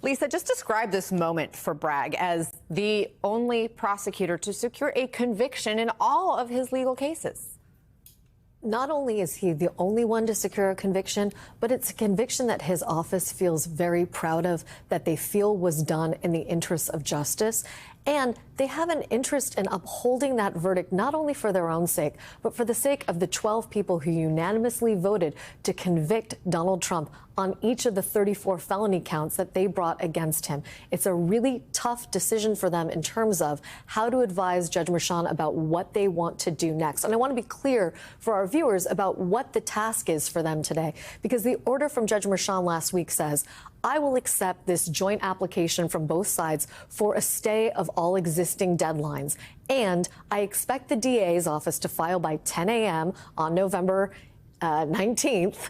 Lisa, just describe this moment for Bragg as the only prosecutor to secure a conviction in all of his legal cases. Not only is he the only one to secure a conviction, but it's a conviction that his office feels very proud of, that they feel was done in the interests of justice. And they have an interest in upholding that verdict, not only for their own sake, but for the sake of the 12 people who unanimously voted to convict Donald Trump on each of the 34 felony counts that they brought against him. It's a really tough decision for them in terms of how to advise Judge Merchan about what they want to do next. And I want to be clear for our viewers about what the task is for them today, because the order from Judge Merchan last week says, I will accept this joint application from both sides for a stay of all existing deadlines. And I expect the DA's office to file by 10 a.m. on November 19th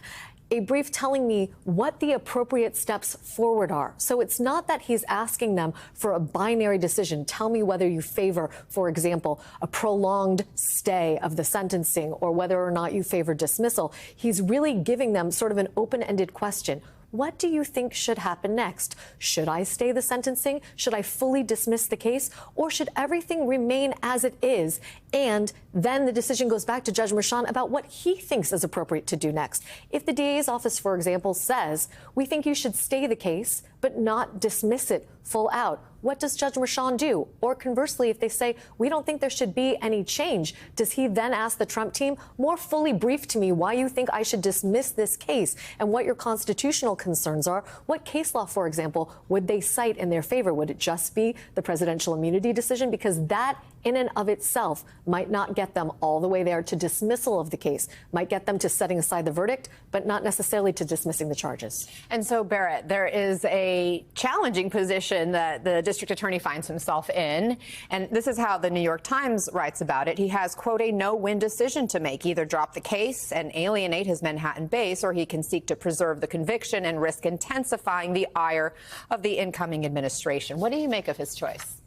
a brief telling me what the appropriate steps forward are. So it's not that he's asking them for a binary decision. Tell me whether you favor, for example, a prolonged stay of the sentencing or whether or not you favor dismissal. He's really giving them sort of an open-ended question. What do you think should happen next? Should I stay the sentencing? Should I fully dismiss the case? Or should everything remain as it is? And then the decision goes back to Judge Merchan about what he thinks is appropriate to do next. If the DA's office, for example, says, we think you should stay the case, but not dismiss it full out, what does Judge Merchan do? Or conversely, if they say, we don't think there should be any change, does he then ask the Trump team, more fully brief to me why you think I should dismiss this case and what your constitutional concerns are? What case law, for example, would they cite in their favor? Would it just be the presidential immunity decision? Because that in and of itself might not get them all the way there to dismissal of the case, might get them to setting aside the verdict, but not necessarily to dismissing the charges. And so, Barrett, there is a challenging position that the district attorney finds himself in, and this is how the New York Times writes about it. He has, quote, a no-win decision to make, either drop the case and alienate his Manhattan base, or he can seek to preserve the conviction and risk intensifying the ire of the incoming administration. What do you make of his choice?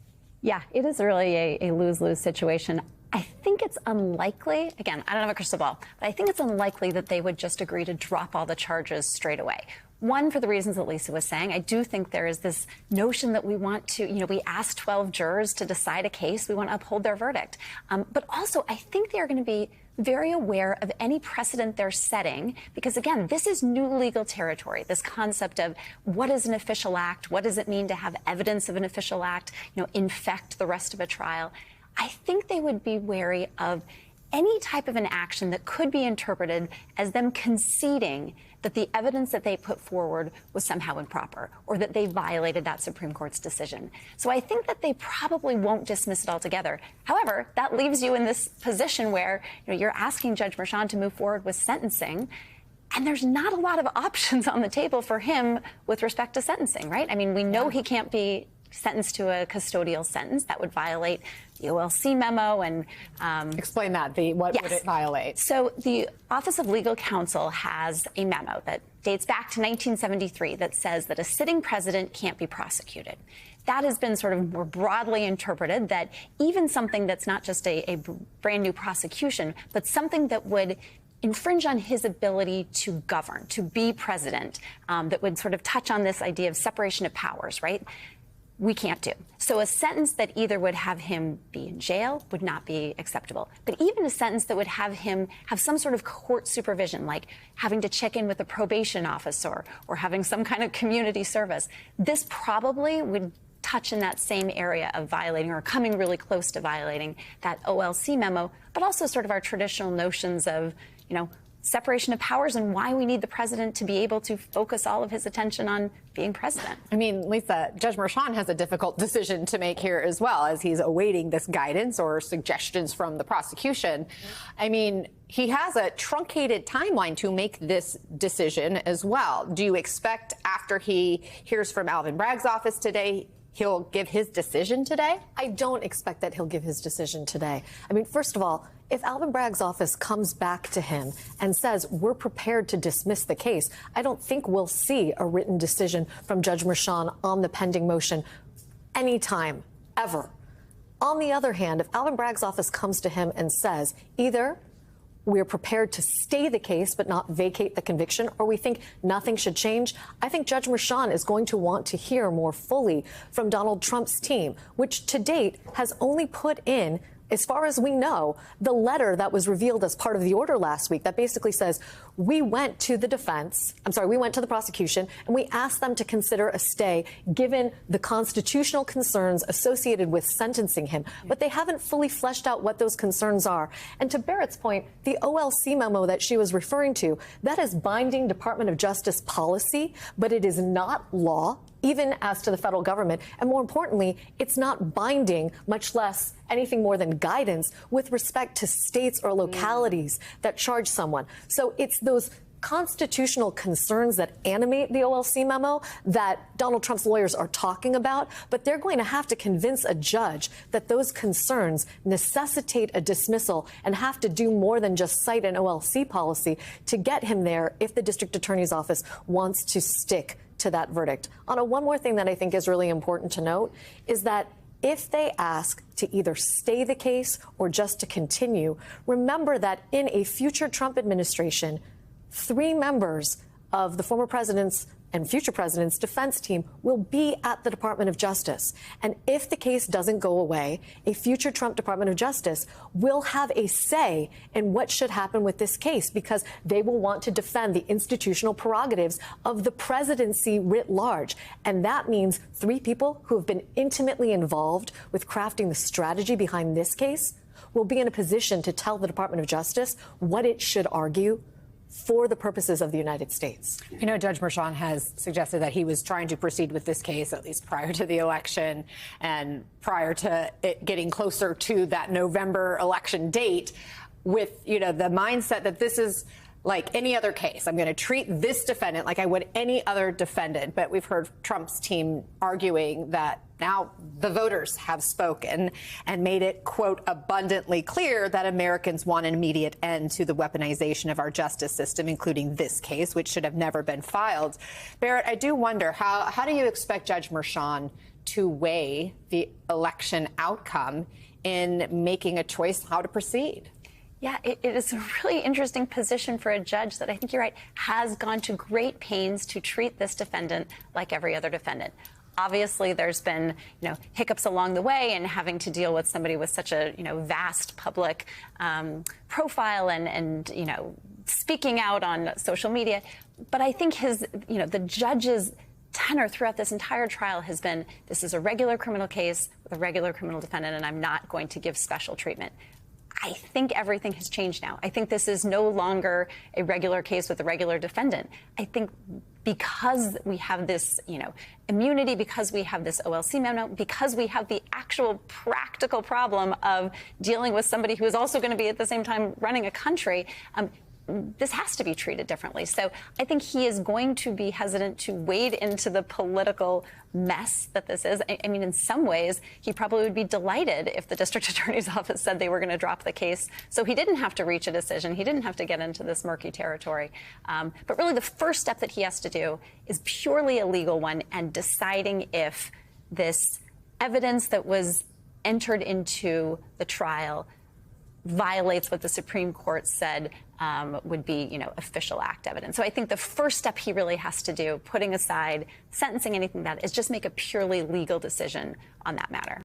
Yeah, it is really a lose-lose situation. I think it's unlikely, again, I don't have a crystal ball, but I think it's unlikely that they would just agree to drop all the charges straight away. One, for the reasons that Lisa was saying, I do think there is this notion that we want to, we asked 12 jurors to decide a case. We want to uphold their verdict. But also, I think they are going to be very aware of any precedent they're setting, because, again, this is new legal territory, this concept of what is an official act, what does it mean to have evidence of an official act, infect the rest of a trial. I think they would be wary of any type of an action that could be interpreted as them conceding that the evidence that they put forward was somehow improper or that they violated that Supreme Court's decision. So I think that they probably won't dismiss it altogether. However, that leaves you in this position where you're asking Judge Merchan to move forward with sentencing, and there's not a lot of options on the table for him with respect to sentencing, right? I mean, we know he can't be sentenced to a custodial sentence. That would violate the OLC memo. And explain that. What would it violate? So the Office of Legal Counsel has a memo that dates back to 1973 that says that a sitting president can't be prosecuted. That has been sort of more broadly interpreted, that even something that's not just a brand new prosecution, but something that would infringe on his ability to govern, to be president, that would sort of touch on this idea of separation of powers, right? We can't do. So a sentence that either would have him be in jail would not be acceptable. But even a sentence that would have him have some sort of court supervision, like having to check in with a probation officer or having some kind of community service, this probably would touch in that same area of violating or coming really close to violating that OLC memo, but also sort of our traditional notions of, separation of powers and why we need the president to be able to focus all of his attention on being president. I mean, Lisa, Judge Merchan has a difficult decision to make here as well, as he's awaiting this guidance or suggestions from the prosecution. I mean, he has a truncated timeline to make this decision as well. Do you expect after he hears from Alvin Bragg's office today, he'll give his decision today? I don't expect that he'll give his decision today. I mean, first of all, if Alvin Bragg's office comes back to him and says, we're prepared to dismiss the case, I don't think we'll see a written decision from Judge Merchan on the pending motion anytime, ever. On the other hand, if Alvin Bragg's office comes to him and says, either we're prepared to stay the case but not vacate the conviction, or we think nothing should change, I think Judge Merchan is going to want to hear more fully from Donald Trump's team, which to date has only put in, as far as we know, the letter that was revealed as part of the order last week that basically says we went to the prosecution, and we asked them to consider a stay given the constitutional concerns associated with sentencing him. But they haven't fully fleshed out what those concerns are. And to Barrett's point, the OLC memo that she was referring to, that is binding Department of Justice policy, but it is not law, even as to the federal government. And more importantly, it's not binding, much less anything more than guidance with respect to states or localities that charge someone. So it's those constitutional concerns that animate the OLC memo that Donald Trump's lawyers are talking about, but they're going to have to convince a judge that those concerns necessitate a dismissal and have to do more than just cite an OLC policy to get him there if the district attorney's office wants to stick to that verdict. Anna, one more thing that I think is really important to note is that if they ask to either stay the case or just to continue, remember that in a future Trump administration, 3 members of the former president's and future president's defense team will be at the Department of Justice. And if the case doesn't go away, a future Trump Department of Justice will have a say in what should happen with this case, because they will want to defend the institutional prerogatives of the presidency writ large. And that means 3 people who have been intimately involved with crafting the strategy behind this case will be in a position to tell the Department of Justice what it should argue for the purposes of the United States. You know, Judge Merchan has suggested that he was trying to proceed with this case at least prior to the election and prior to it getting closer to that November election date with, you know, the mindset that this is like any other case. I'm going to treat this defendant like I would any other defendant. But we've heard Trump's team arguing that now the voters have spoken and made it, quote, abundantly clear that Americans want an immediate end to the weaponization of our justice system, including this case, which should have never been filed. Barrett, I do wonder, how do you expect Judge Merchan to weigh the election outcome in making a choice how to proceed? Yeah, it is a really interesting position for a judge that I think you're right, has gone to great pains to treat this defendant like every other defendant. Obviously, there's been, hiccups along the way and having to deal with somebody with such a, vast public profile and speaking out on social media. But I think the judge's tenor throughout this entire trial has been, this is a regular criminal case with a regular criminal defendant, and I'm not going to give special treatment. I think everything has changed now. I think this is no longer a regular case with a regular defendant. I think because we have this, immunity, because we have this OLC memo, because we have the actual practical problem of dealing with somebody who is also going to be at the same time running a country, this has to be treated differently. So I think he is going to be hesitant to wade into the political mess that this is. I mean, in some ways, he probably would be delighted if the district attorney's office said they were going to drop the case. So he didn't have to reach a decision. He didn't have to get into this murky territory. But really, the first step that he has to do is purely a legal one, and deciding if this evidence that was entered into the trial violates what the Supreme Court said would be, official act evidence. So I think the first step he really has to do, putting aside sentencing, anything like that, is just make a purely legal decision on that matter.